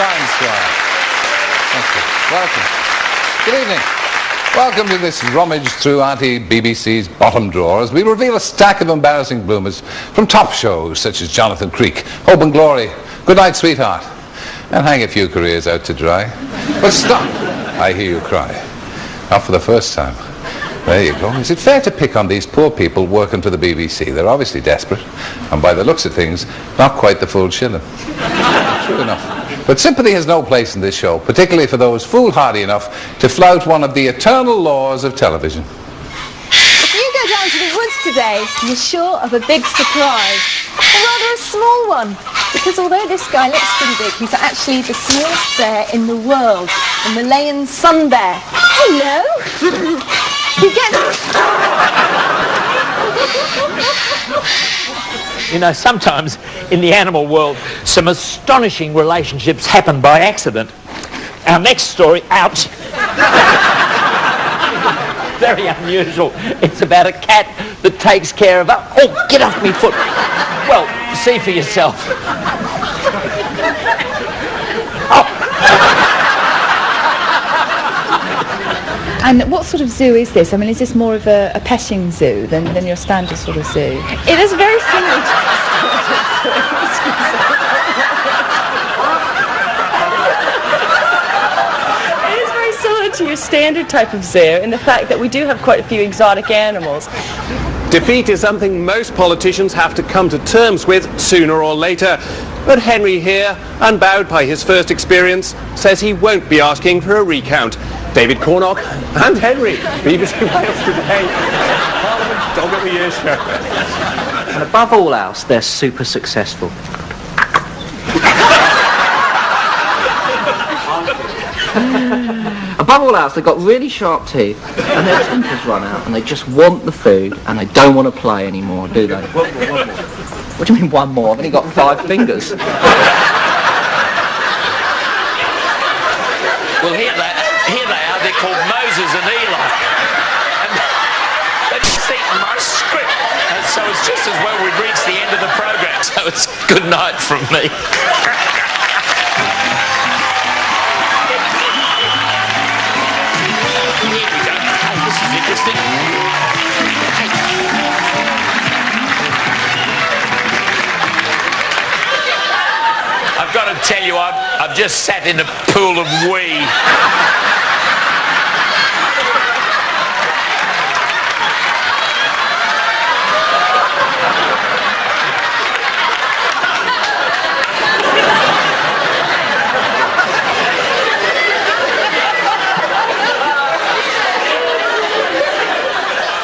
Science Square. Thank you. Welcome. Good evening. Welcome to this rummage through Auntie BBC's bottom drawer as we reveal a stack of embarrassing bloomers from top shows such as Jonathan Creek, Hope and Glory, Good Night Sweetheart, and hang a few careers out to dry. But stop, I hear you cry. Not for the first time. There you go. Is it fair to pick on these poor people working for the BBC? They're obviously desperate, and by the looks of things, not quite the full shilling. True enough. But sympathy has no place in this show, particularly for those foolhardy enough to flout one of the eternal laws of television. If you go down to the woods today, you're sure of a big surprise. Or rather a small one. Because although this guy looks pretty big, he's actually the smallest bear in the world. The Malayan sun bear. Hello! He gets... You know, sometimes in the animal world, some astonishing relationships happen by accident. Our next story, ouch, very unusual. It's about a cat that takes care of a... Oh, get off me foot. Well, see for yourself. And what sort of zoo is this? I mean, is this more of a petting zoo than your standard sort of zoo? It is very similar to It is very similar to your standard type of zoo in the fact that we do have quite a few exotic animals. Defeat is something most politicians have to come to terms with sooner or later. But Henry here, unbowed by his first experience, says he won't be asking for a recount. David Cornock and Henry, BBC Wales Today, Parliament's Dog of the Year show. And above all else, they're super successful. Above all else, they've got really sharp teeth, and their tempers run out, and they just want the food, and they don't want to play anymore, do they? One more. What do you mean one more? I've only got 5 fingers. Well, here they are. They're called Moses and Eli. And they've just eaten my script. And so it's just as well we've reached the end of the programme. So it's good night from me. Here we go. Oh, this is interesting. I've got to tell you, I've just sat in a pool of wee.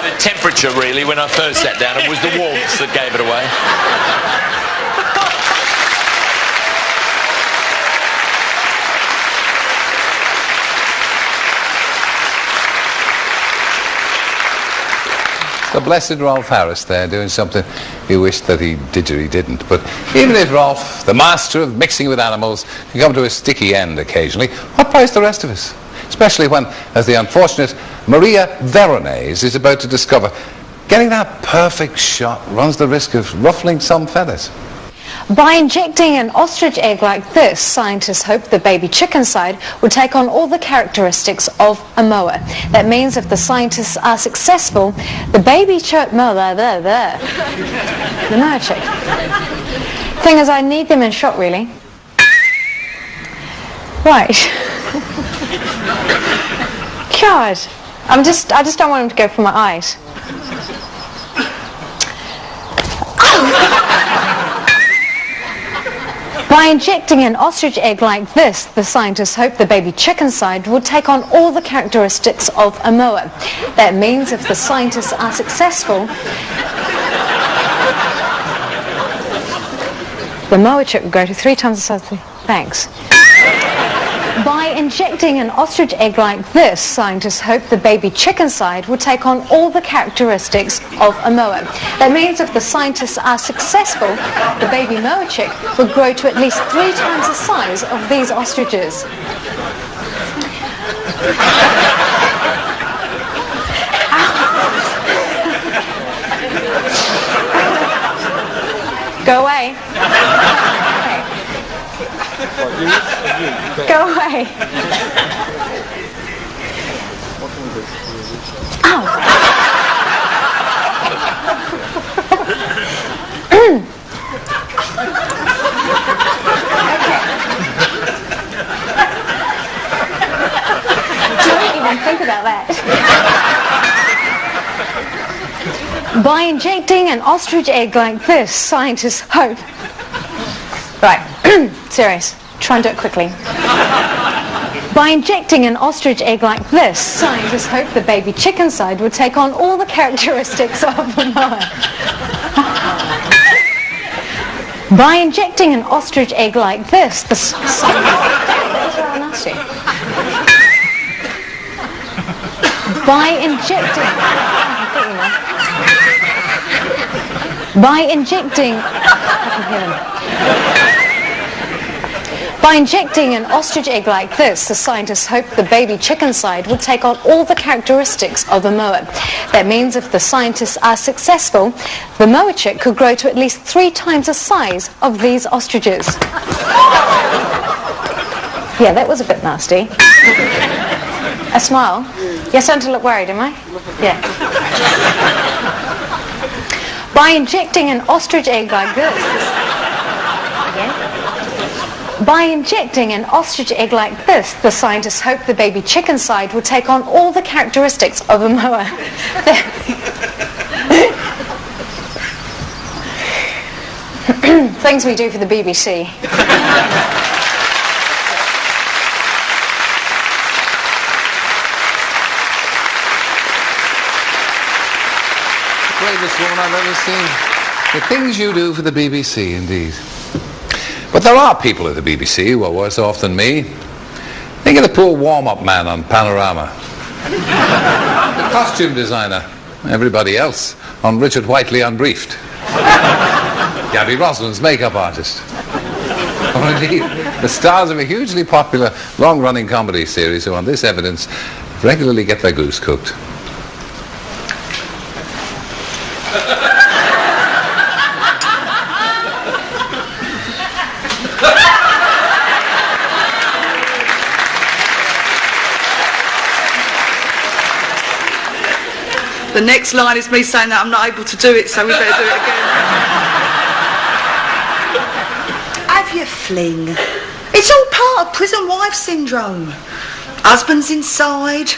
The temperature, really, when I first sat down, it was the warmth that gave it away. The blessed Rolf Harris there doing something he wished that he did or he didn't. But even if Rolf, the master of mixing with animals, can come to a sticky end occasionally, what price the rest of us? Especially when, as the unfortunate Maria Veronese is about to discover, getting that perfect shot runs the risk of ruffling some feathers. By injecting an ostrich egg like this, scientists hope the baby chicken side will take on all the characteristics of a moa. That means if the scientists are successful, the baby the moa chick. Thing is, I need them in shot, really. Right. God, I just don't want them to go for my eyes. By injecting an ostrich egg like this, the scientists hope the baby chicken side will take on all the characteristics of a moa. That means if the scientists are successful, the moa chick will grow to 3 times the size of the... Thanks. By injecting an ostrich egg like this, scientists hope the baby chicken side will take on all the characteristics of a moa. That means if the scientists are successful, the baby moa chick will grow to at least 3 times the size of these ostriches. Go away. Okay. Go away. Don't even think about that. By injecting an ostrich egg like this, scientists hope... Right, serious. Try and do it quickly. By injecting an ostrich egg like this, scientists hope the baby chicken side will take on all the characteristics of a moa. By injecting an ostrich egg like this, the By injecting an ostrich egg like this, the scientists hope the baby chicken side will take on all the characteristics of a moa. That means if the scientists are successful, the moa chick could grow to at least 3 times the size of these ostriches. Yeah, that was a bit nasty. A smile? You're starting to look worried, am I? Yeah. By injecting an ostrich egg like this... Again? By injecting an ostrich egg like this, the scientists hope the baby chicken side will take on all the characteristics of a moa. Things we do for the BBC. Greatest woman I've ever seen. The things you do for the BBC, indeed. But there are people at the BBC who are worse off than me. Think of the poor warm-up man on Panorama. The costume designer. Everybody else on Richard Whiteley Unbriefed. Gabby Roslin's makeup artist. Or indeed, the stars of a hugely popular long-running comedy series who, on this evidence, regularly get their goose cooked. The next line is me saying that I'm not able to do it, so we better do it again. Have your fling. It's all part of prison wife syndrome. Husband's inside,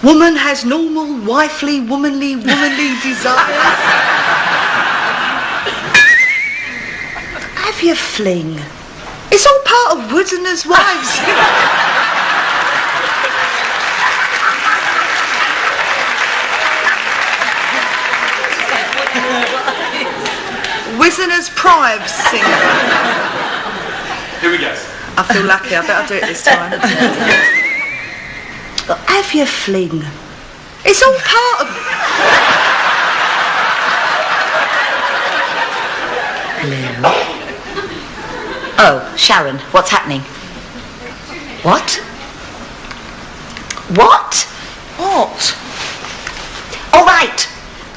woman has normal, wifely, womanly desires. Have your fling. It's all part of Woodner's wives. Wizeners Prives syndrome. Here we go. I feel lucky, I better do it this time. Have your fling. It's all part of... Hello. Oh, Sharon, what's happening? What? What? What? All right.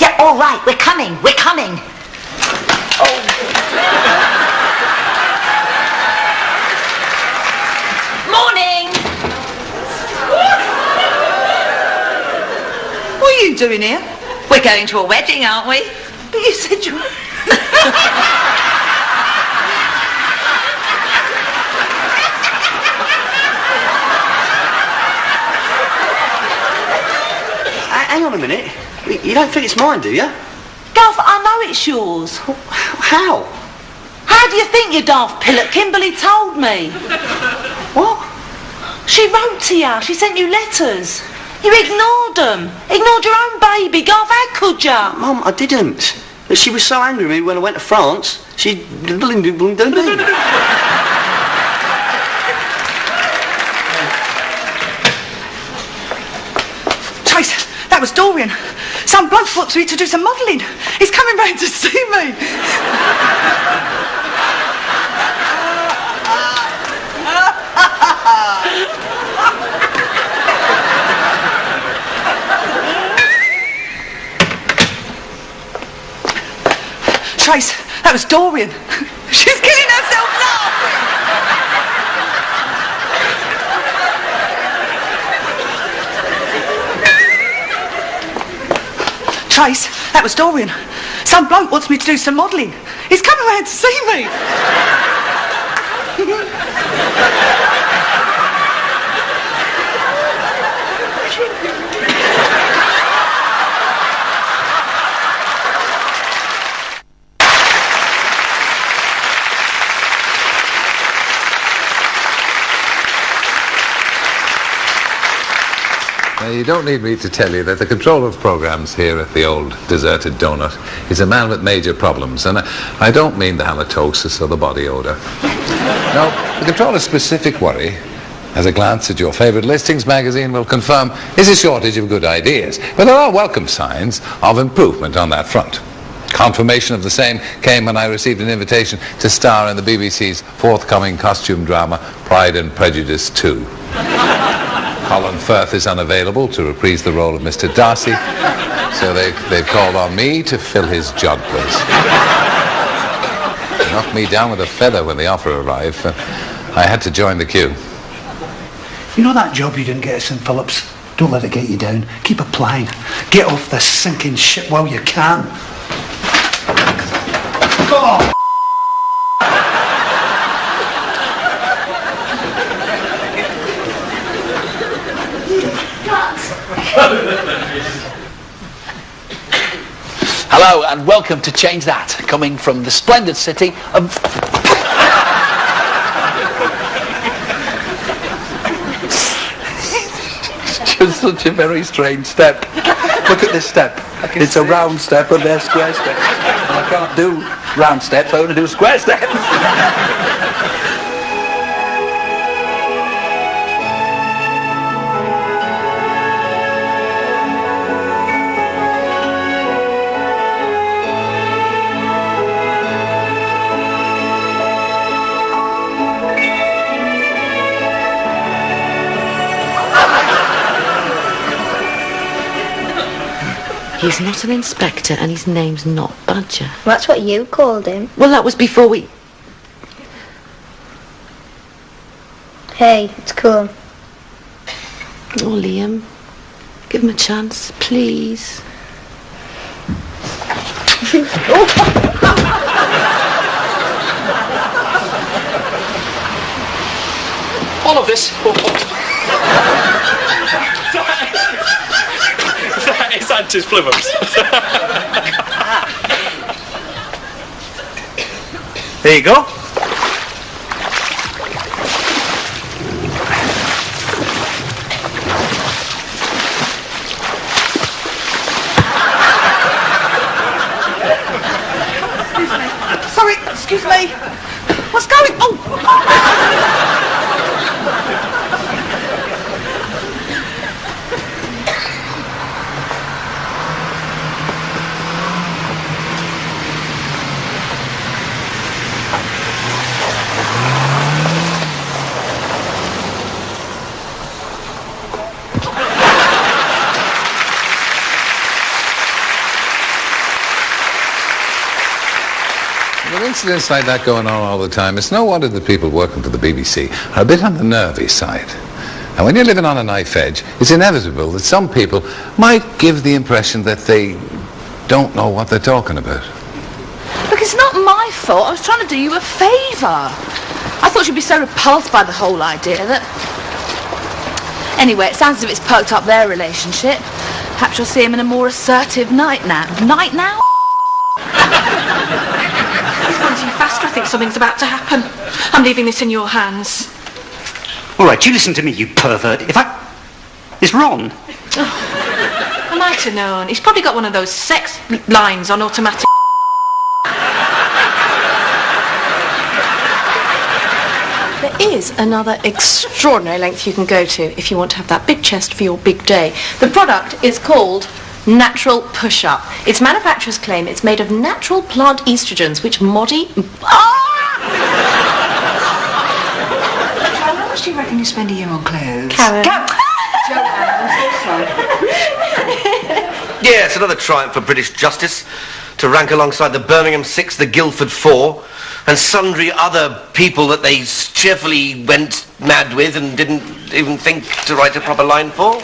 Yeah, all right, we're coming. Morning! What are you doing here? We're going to a wedding, aren't we? But you said you... Hang on a minute. You don't think it's mine, do you? Gov, I know it's yours. How? How do you think, you daft pillock? Kimberly told me. What? She wrote to you. She sent you letters. You ignored them. Ignored your own baby. Gov, how could you? Mum, I didn't. But she was so angry with me when I went to France. She... Trace, that was Dorian. Some bloke booked me to do some modelling. He's coming round to see me. Trace, that was Dorian. She's killing herself laughing. Trace, that was Dorian. Some bloke wants me to do some modelling. He's coming round to see me. You don't need me to tell you that the controller of programs here at the old deserted donut is a man with major problems, and I don't mean the halitosis or the body odour. No, the controller's specific worry, as a glance at your favourite listings magazine will confirm, is a shortage of good ideas. But there are welcome signs of improvement on that front. Confirmation of the same came when I received an invitation to star in the BBC's forthcoming costume drama Pride and Prejudice 2. Colin Firth is unavailable to reprise the role of Mr. Darcy, so they've called on me to fill his job place. They knocked me down with a feather when the offer arrived. I had to join the queue. You know that job you didn't get at St Phillips? Don't let it get you down. Keep applying. Get off this sinking ship while you can. Oh! Hello and welcome to Change That, coming from the splendid city of... It's just such a very strange step. Look at this step. It's a round step and they're square steps. And I can't do round steps, I only do square steps. He's not an inspector and his name's not Badger. That's what you called him. Well, that was before we... Hey, it's cool. Oh, Liam, give him a chance, please. All of this... It's Auntie's plivums. There you go. Sorry, excuse me. What's going on? With incidents like that going on all the time, it's no wonder that people working for the BBC are a bit on the nervy side. And when you're living on a knife edge, it's inevitable that some people might give the impression that they don't know what they're talking about. Look, it's not my fault. I was trying to do you a favour. I thought you'd be so repulsed by the whole idea that... Anyway, it sounds as if it's perked up their relationship. Perhaps you'll see him in a more assertive night now. Night now? You faster, I think something's about to happen. I'm leaving this in your hands. All right, you listen to me, you pervert. It's Ron. Oh, I might have known. He's probably got one of those sex lines on automatic. There is another extraordinary length you can go to if you want to have that big chest for your big day. The product is called Natural Push-Up. Its manufacturers claim it's made of natural plant estrogens, which How much do you reckon you spend a year on clothes? Karen. Yeah, it's another triumph for British justice to rank alongside the Birmingham Six, the Guildford Four, and sundry other people that they cheerfully went mad with and didn't even think to write a proper line for.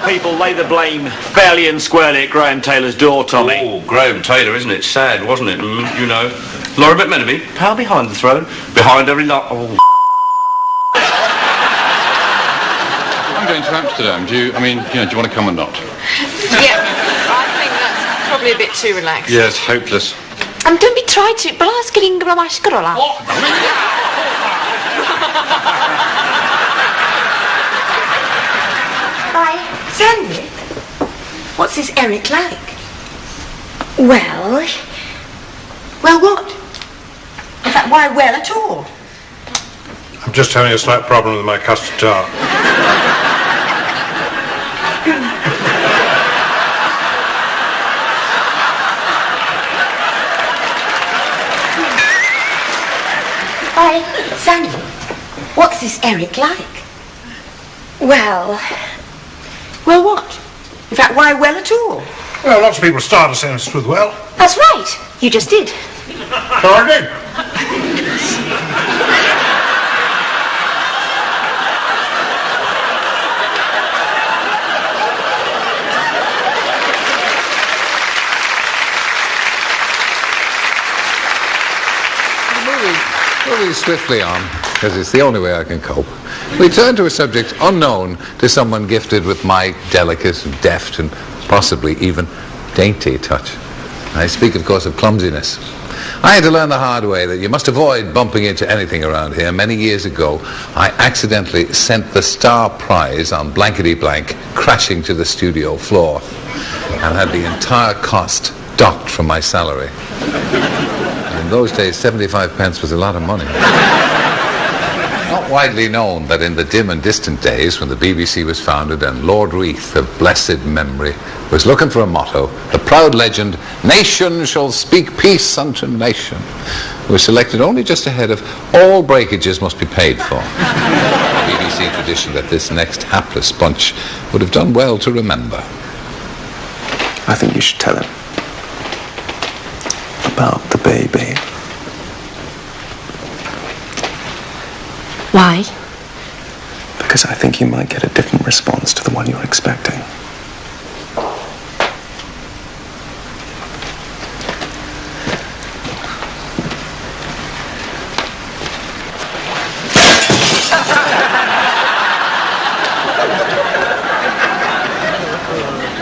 people lay the blame fairly and squarely at Graham Taylor's door, Tommy. Oh, Graham Taylor, isn't it? Sad, wasn't it? You know. Laura McMenemy, power behind the throne, behind every lot. Oh. I'm going to Amsterdam. Do you want to come or not? Yeah, I think that's probably a bit too relaxed. Yes, hopeless. Don't be try to, but I was getting grammaticarola. Hi, Sandy. What's this Eric like? Well what? In fact, why well at all? I'm just having a slight problem with my custard tart. Hi, Sandy. What's this Eric like? Well what? In fact, why well at all? Well, lots of people start a sentence with well. That's right. You just did. So I did. Moving swiftly on, because it's the only way I can cope, we turn to a subject unknown to someone gifted with my delicate, deft, and possibly even dainty touch. I speak, of course, of clumsiness. I had to learn the hard way that you must avoid bumping into anything around here. Many years ago, I accidentally sent the star prize on blankety blank crashing to the studio floor and had the entire cost docked from my salary. In those days, 75 pence was a lot of money. Not widely known that in the dim and distant days when the BBC was founded and Lord Reith of blessed memory was looking for a motto, the proud legend, "Nation shall speak peace unto nation," was selected only just ahead of "all breakages must be paid for." BBC tradition that this next hapless bunch would have done well to remember. I think you should tell him about the baby. Why? Because I think you might get a different response to the one you're expecting.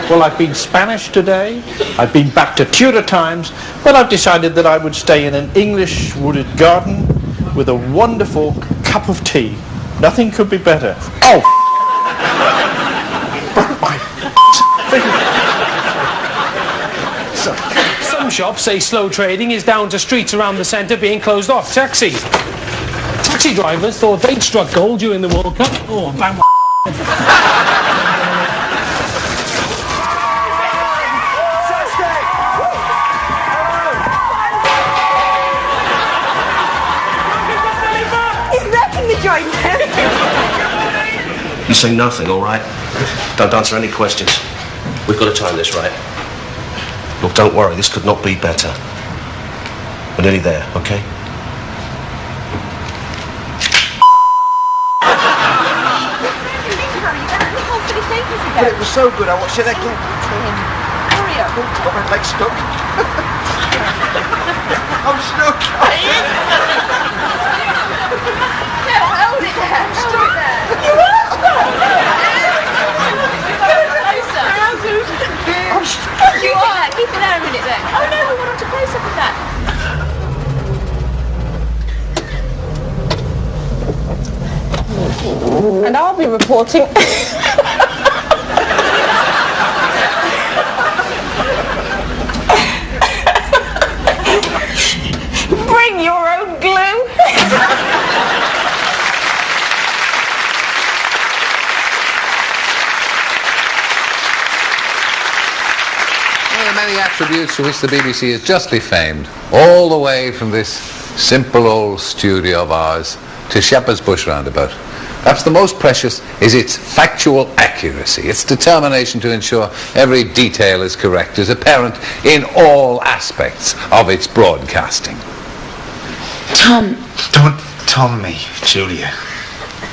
Well, I've been Spanish today, I've been back to Tudor times, but I've decided that I would stay in an English wooded garden with a wonderful cup of tea. Nothing could be better. Oh! Some shops say slow trading is down to streets around the centre being closed off. Taxi drivers thought they'd struck gold during the World Cup. Oh, bang my You say nothing, all right? Don't answer any questions. We've got to time this right. Look, don't worry, this could not be better. We're nearly there, okay? It was so good, I watched it again. Hurry up. Got my leg stuck. I'm stuck. Hold it there. Stop there. You are stuck. You are. Keep it there a minute then. Oh no, we want to close up with that. And I'll be reporting. Bring your own glue. There are many attributes for which the BBC is justly famed, all the way from this simple old studio of ours to Shepherd's Bush roundabout. Perhaps the most precious is its factual accuracy. Its determination to ensure every detail is correct is apparent in all aspects of its broadcasting. Tom. Don't Tom me, Julia.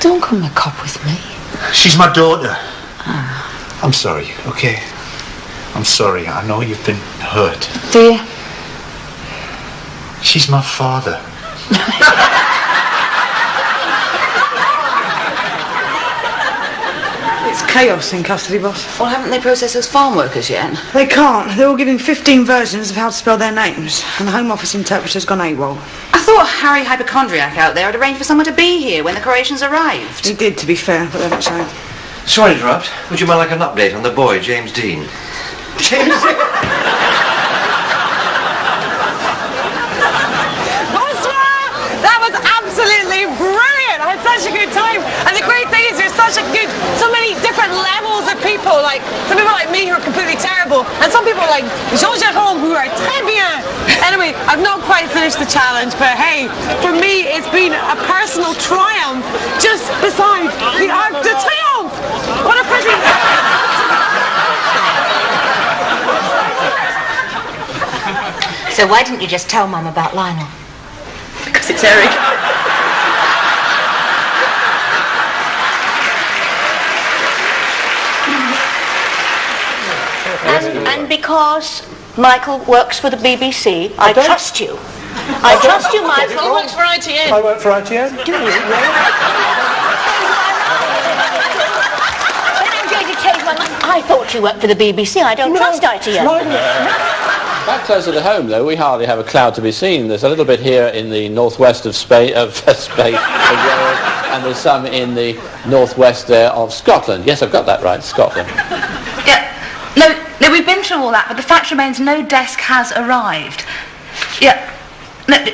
Don't come a cop with me. She's my daughter. I'm sorry, okay? I'm sorry. I know you've been hurt. Do you? She's my father. It's chaos in custody, boss. Well, haven't they processed those farm workers yet? They can't. They're all giving 15 versions of how to spell their names, and the Home Office interpreter's gone AWOL. I thought Harry Hypochondriac out there had arranged for someone to be here when the Croatians arrived. He did, to be fair, but they haven't shown. Sorry to interrupt. Would you mind like an update on the boy, James Dean? James Dean? That was absolutely brilliant. I had such a good time. And the great thing is there's so many different levels of people. Like, some people like me who are completely terrible, and some people like Jean-Jérôme who are très bien. Anyway, I've not quite finished the challenge, but hey, for me it's been a personal triumph just beside the Arc de Triomphe. What a pretty... So why didn't you just tell Mum about Lionel? Because it's Eric. And because Michael works for the BBC, I trust you. I trust you, Michael. He works for ITN. I work for ITN. Do you? Then I'm going to change my mind. I thought you worked for the BBC. I don't trust ITN. Back closer to home, though, we hardly have a cloud to be seen. There's a little bit here in the northwest of Spain, of Wales, and there's some in the northwest there of Scotland. Yes, I've got that right, Scotland. Yeah. No, we've been through all that, but the fact remains no desk has arrived. Yeah. No, do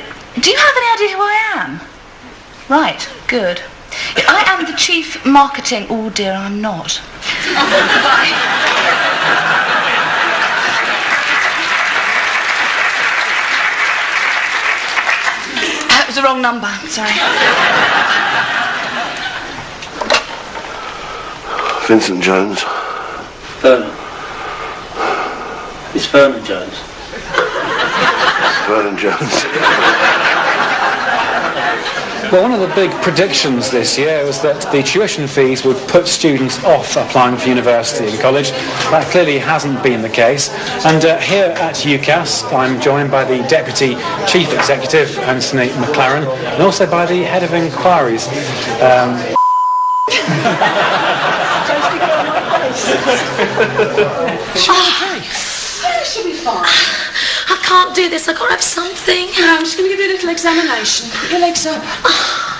you have any idea who I am? Right, good. Yeah, I am the chief marketing... Oh, dear, I'm not. Bye. That was the wrong number, sorry. Vincent Jones. Vernon. It's Vernon Jones. Vernon Jones. Well, one of the big predictions this year was that the tuition fees would put students off applying for university and college. That clearly hasn't been the case. And here at UCAS, I'm joined by the Deputy Chief Executive, Anthony McLaren, and also by the Head of Inquiries. She'll be fine. I can't do this. I've got to have something. No, I'm just going to give you a little examination. Put your legs up.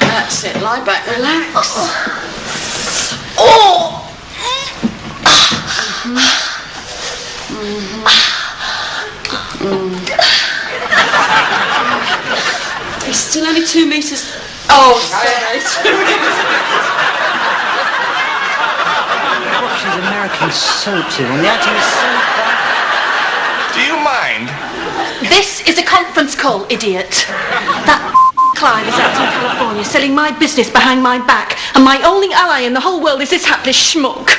That's it. Lie back. Relax. Oh! It's still only 2 metres. Oh, sorry. She's American salty, and the acting is so bad. Do you mind? This is a conference call, idiot. That Clive is out in California selling my business behind my back, and my only ally in the whole world is this hapless schmuck.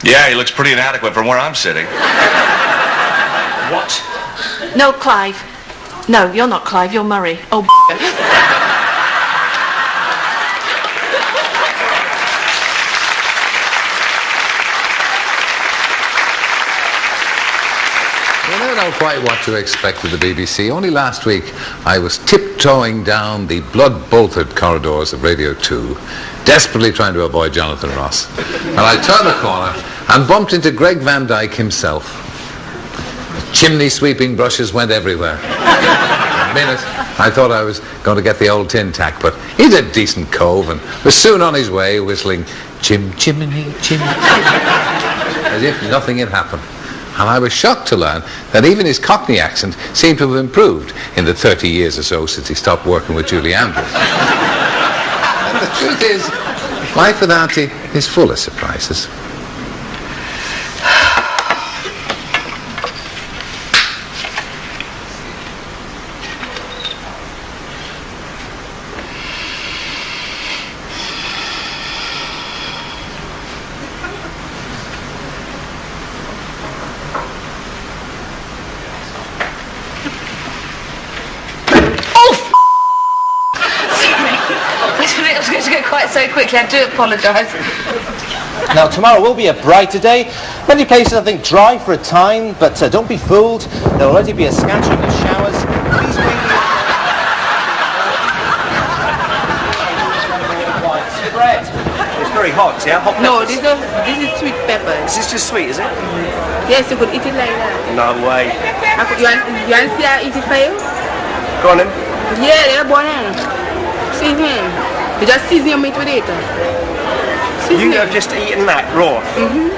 Yeah, he looks pretty inadequate from where I'm sitting. What? No, Clive. No, you're not Clive, you're Murray. Oh, You never know quite what to expect with the BBC. Only last week I was tiptoeing down the blood-bolted corridors of Radio 2, desperately trying to avoid Jonathan Ross. And I turned the corner and bumped into Greg Van Dyke himself. Chimney-sweeping brushes went everywhere. In a minute, I thought I was going to get the old tin tack, but he's a decent cove and was soon on his way whistling chim chimney chim as if nothing had happened. And I was shocked to learn that even his Cockney accent seemed to have improved in the 30 years or so since he stopped working with Julie Andrews. And the truth is, life with Auntie is full of surprises. So quickly, I do apologise. Now, tomorrow will be a brighter day. Many places, I think, dry for a time, but don't be fooled. There will already be a scattering of showers. Please bring the bread. It's very hot, yeah? Hot No, peppers. this is sweet pepper. Is this just sweet, is it? Yes, you could eat it like that. No way. You want to see how eat it for you? Go on then. Yeah, they're born in. See here. You just season your meat with it. You have just eaten that raw. Mm-hmm.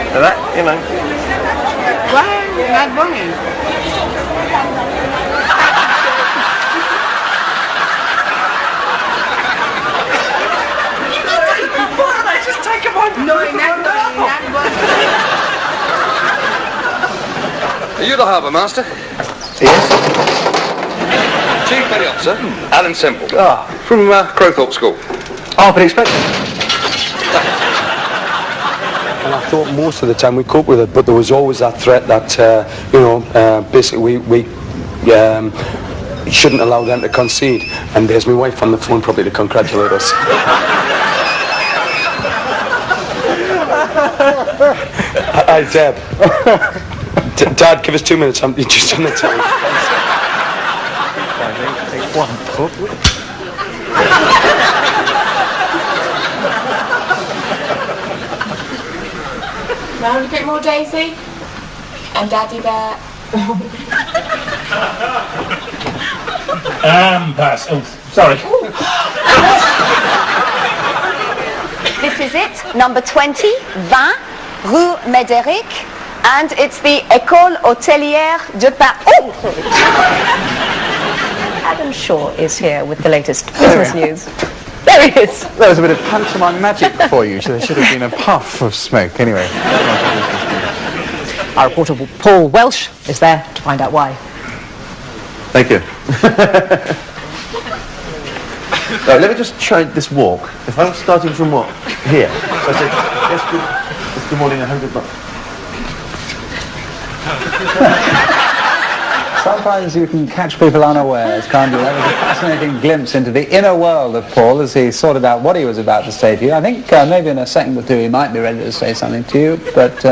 So that, you know. Why? Not burning. Just take them on. No, not burning. Are you the harbour master? Yes. Chief Petty Officer, Alan Semple. Ah. From Crowthorpe School. Oh, but expected. And I thought most of the time we coped with it, but there was always that threat that, basically we shouldn't allow them to concede. And there's my wife on the phone probably to congratulate us. Hi, Deb. Dad, give us 2 minutes. I'm just on the telly. Take one. Round a bit more, Daisy. And Daddy Bear. Pass. Oh, sorry. This is it, number 20, 20, Rue Médéric, and it's the École Hôtelière de Paris. Oh! Adam Shaw is here with the latest business news. There he is. That was a bit of pantomime magic for you. There should have been a puff of smoke. Anyway. Our reporter Paul Welsh is there to find out why. Thank you. Right, let me just try this walk. If I'm starting from what? Here. So I say, yes, good morning, I hope good luck. Sometimes you can catch people unawares, can't you? That was a fascinating glimpse into the inner world of Paul as he sorted out what he was about to say to you. I think maybe in a second or two he might be ready to say something to you, but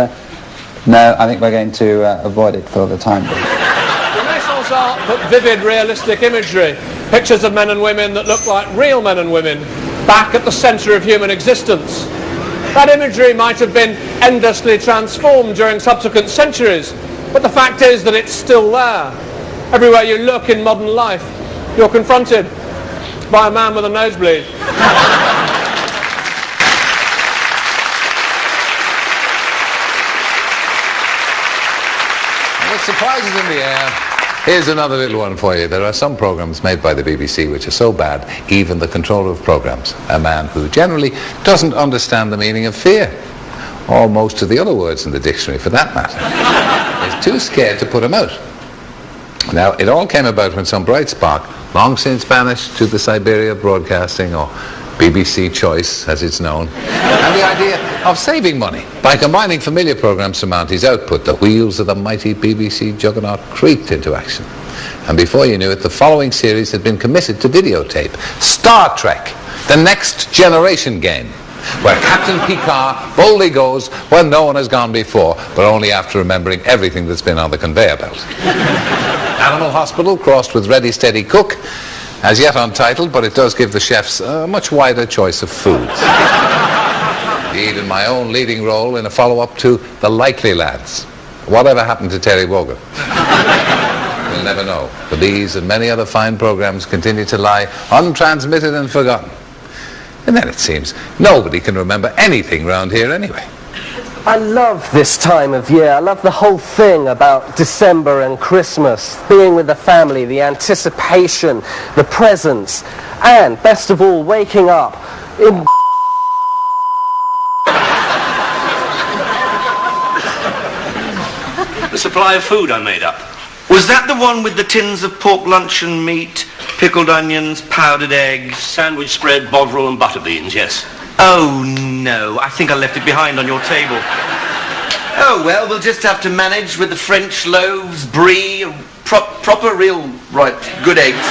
no, I think we're going to avoid it for the time being. Renaissance art but vivid, realistic imagery. Pictures of men and women that look like real men and women, back at the centre of human existence. That imagery might have been endlessly transformed during subsequent centuries, but the fact is that it's still there. Everywhere you look in modern life, you're confronted by a man with a nosebleed. With surprises in the air, here's another little one for you. There are some programs made by the BBC which are so bad, even the controller of programs, a man who generally doesn't understand the meaning of fear, or most of the other words in the dictionary for that matter, is too scared to put him out. Now, it all came about when some bright spark, long since vanished to the Siberia Broadcasting, or BBC Choice as it's known, and the idea of saving money by combining familiar programs from Auntie's output, the wheels of the mighty BBC juggernaut creaked into action. And before you knew it, the following series had been committed to videotape. Star Trek, the Next Generation game, where Captain Picard boldly goes where no one has gone before, but only after remembering everything that's been on the conveyor belt. Animal Hospital crossed with Ready Steady Cook, as yet untitled, but it does give the chefs a much wider choice of foods. Indeed, in my own leading role in a follow-up to The Likely Lads. Whatever happened to Terry Wogan? We'll never know, for these and many other fine programs continue to lie untransmitted and forgotten. And then it seems nobody can remember anything round here anyway. I love this time of year. I love the whole thing about December and Christmas, being with the family, the anticipation, the presents, and, best of all, waking up in... The supply of food I made up. Was that the one with the tins of pork luncheon meat, pickled onions, powdered eggs? Sandwich spread, bovril and butter beans, yes. Oh, no. I think I left it behind on your table. Oh, well, we'll just have to manage with the French loaves, brie, proper, real, right, good eggs.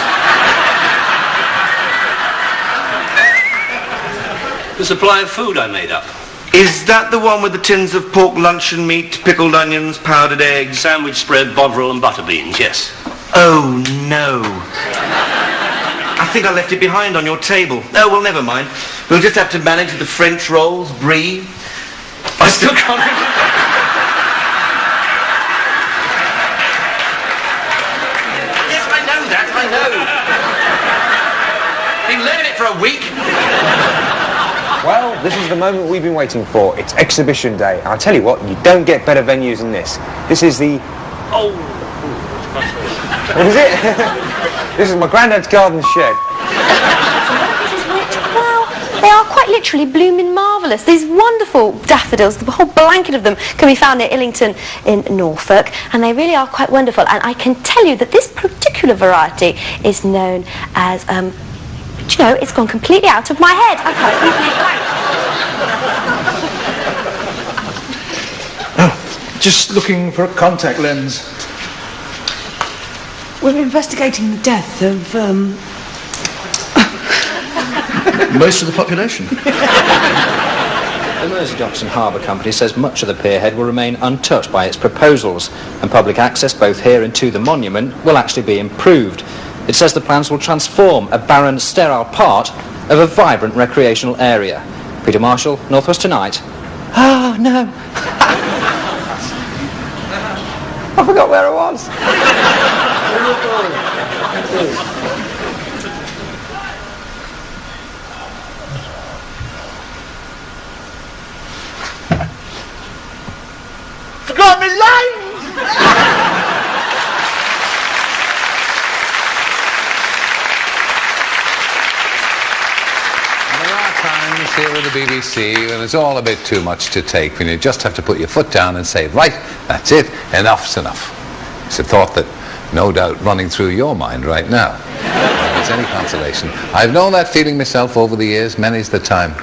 The supply of food I made up. Is that the one with the tins of pork luncheon meat, pickled onions, powdered eggs? Sandwich spread, bovril and butter beans, yes. Oh, no. I think I left it behind on your table. Oh, well, never mind. We'll just have to manage with the French rolls, brie. I still can't remember. Yes, I know that, I know. Been learning it for a week. Well, this is the moment we've been waiting for. It's exhibition day. I'll tell you what, you don't get better venues than this. This is the... Oh! What is it? This is my granddad's garden shed. Well, they are quite literally blooming marvellous. These wonderful daffodils, the whole blanket of them can be found near Illington in Norfolk, and they really are quite wonderful. And I can tell you that this particular variety is known as, do you know, it's gone completely out of my head. I can't completely blank. Just looking for a contact lens. We're investigating the death of, Most of the population. The Mersey-Docks and Harbour Company says much of the pierhead will remain untouched by its proposals, and public access both here and to the monument will actually be improved. It says the plans will transform a barren, sterile part of a vibrant recreational area. Peter Marshall, North West Tonight. Oh, no. I forgot where I was. Forgot my lines! There are times here with the BBC when it's all a bit too much to take, when you just have to put your foot down and say, right, that's it, enough's enough. It's a thought that no doubt running through your mind right now. If it's any consolation, I've known that feeling myself over the years. Many's the time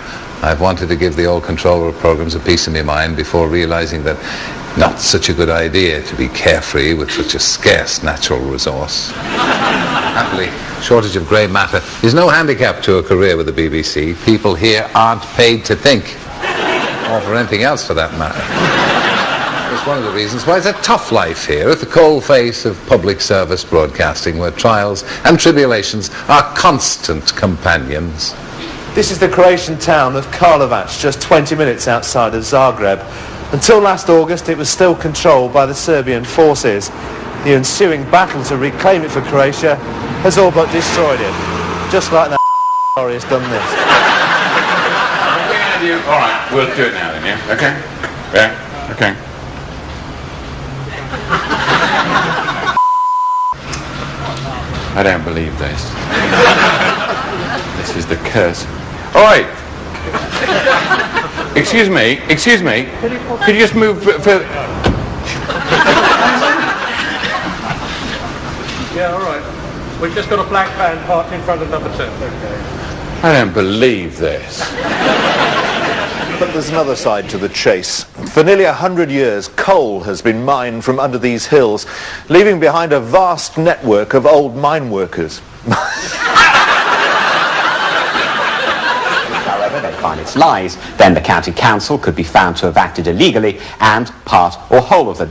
I've wanted to give the old controller of programs a piece of my mind before realising that not such a good idea to be carefree with such a scarce natural resource. Happily, shortage of grey matter is no handicap to a career with the BBC. People here aren't paid to think, or for anything else for that matter. It's one of the reasons why it's a tough life here at the coalface of public service broadcasting, where trials and tribulations are constant companions. This is the Croatian town of Karlovac, just 20 minutes outside of Zagreb. Until last August, it was still controlled by the Serbian forces. The ensuing battle to reclaim it for Croatia has all but destroyed it. Just like that story has done this. All right, we'll do it now then, yeah? Okay? Yeah? Okay. I don't believe this. This is the curse. All right. Excuse me. Could you just move further? Yeah, all right. We've just got a black van parked in front of number 2. Okay. I don't believe this. But there's another side to the chase. For nearly 100 years, coal has been mined from under these hills, leaving behind a vast network of old mine workers. However, they find its lies, then the county council could be found to have acted illegally, and part or whole of the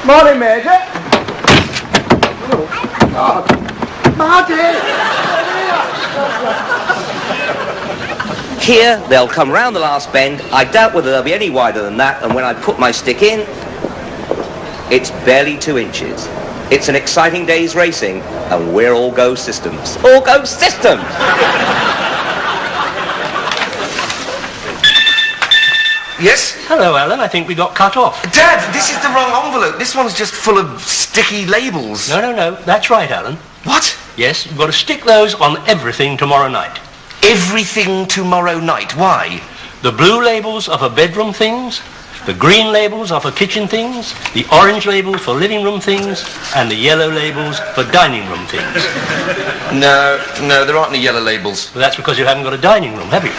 Morning, Major. Here, they'll come round the last bend. I doubt whether they'll be any wider than that, and when I put my stick in, it's barely 2 inches. It's an exciting day's racing, and we're All Go Systems. All Go Systems! Yes? Hello, Alan. I think we got cut off. Dad, this is the wrong envelope. This one's just full of sticky labels. No. That's right, Alan. What? Yes, you've got to stick those on everything tomorrow night. Everything tomorrow night? Why? The blue labels are for bedroom things, the green labels are for kitchen things, the orange labels for living room things, and the yellow labels for dining room things. No, there aren't any yellow labels. Well, that's because you haven't got a dining room, have you? The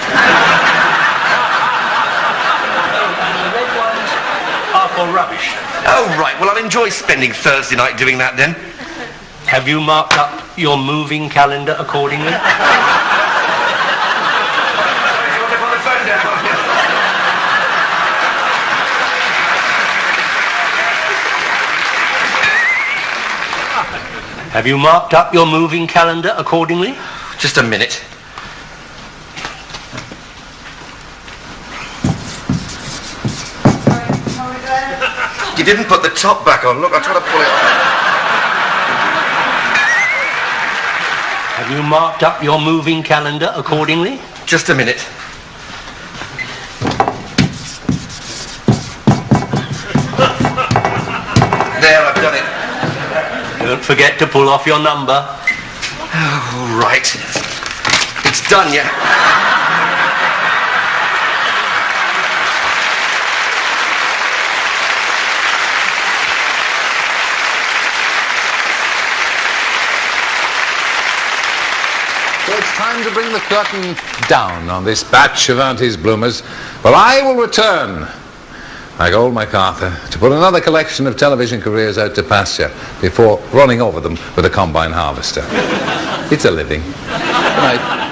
red ones are for rubbish. Oh, right. Well, I'll enjoy spending Thursday night doing that then. Have you marked up your moving calendar accordingly? Have you marked up your moving calendar accordingly? Just a minute. You didn't put the top back on. Look, I tried to pull it off. Have you marked up your moving calendar accordingly? Just a minute. There, I've done it. Don't forget to pull off your number. Oh, right. It's done, yeah. So it's time to bring the curtain down on this batch of Auntie's bloomers. But I will return, like old MacArthur, to put another collection of television careers out to pasture before running over them with a combine harvester. It's a living. Good night.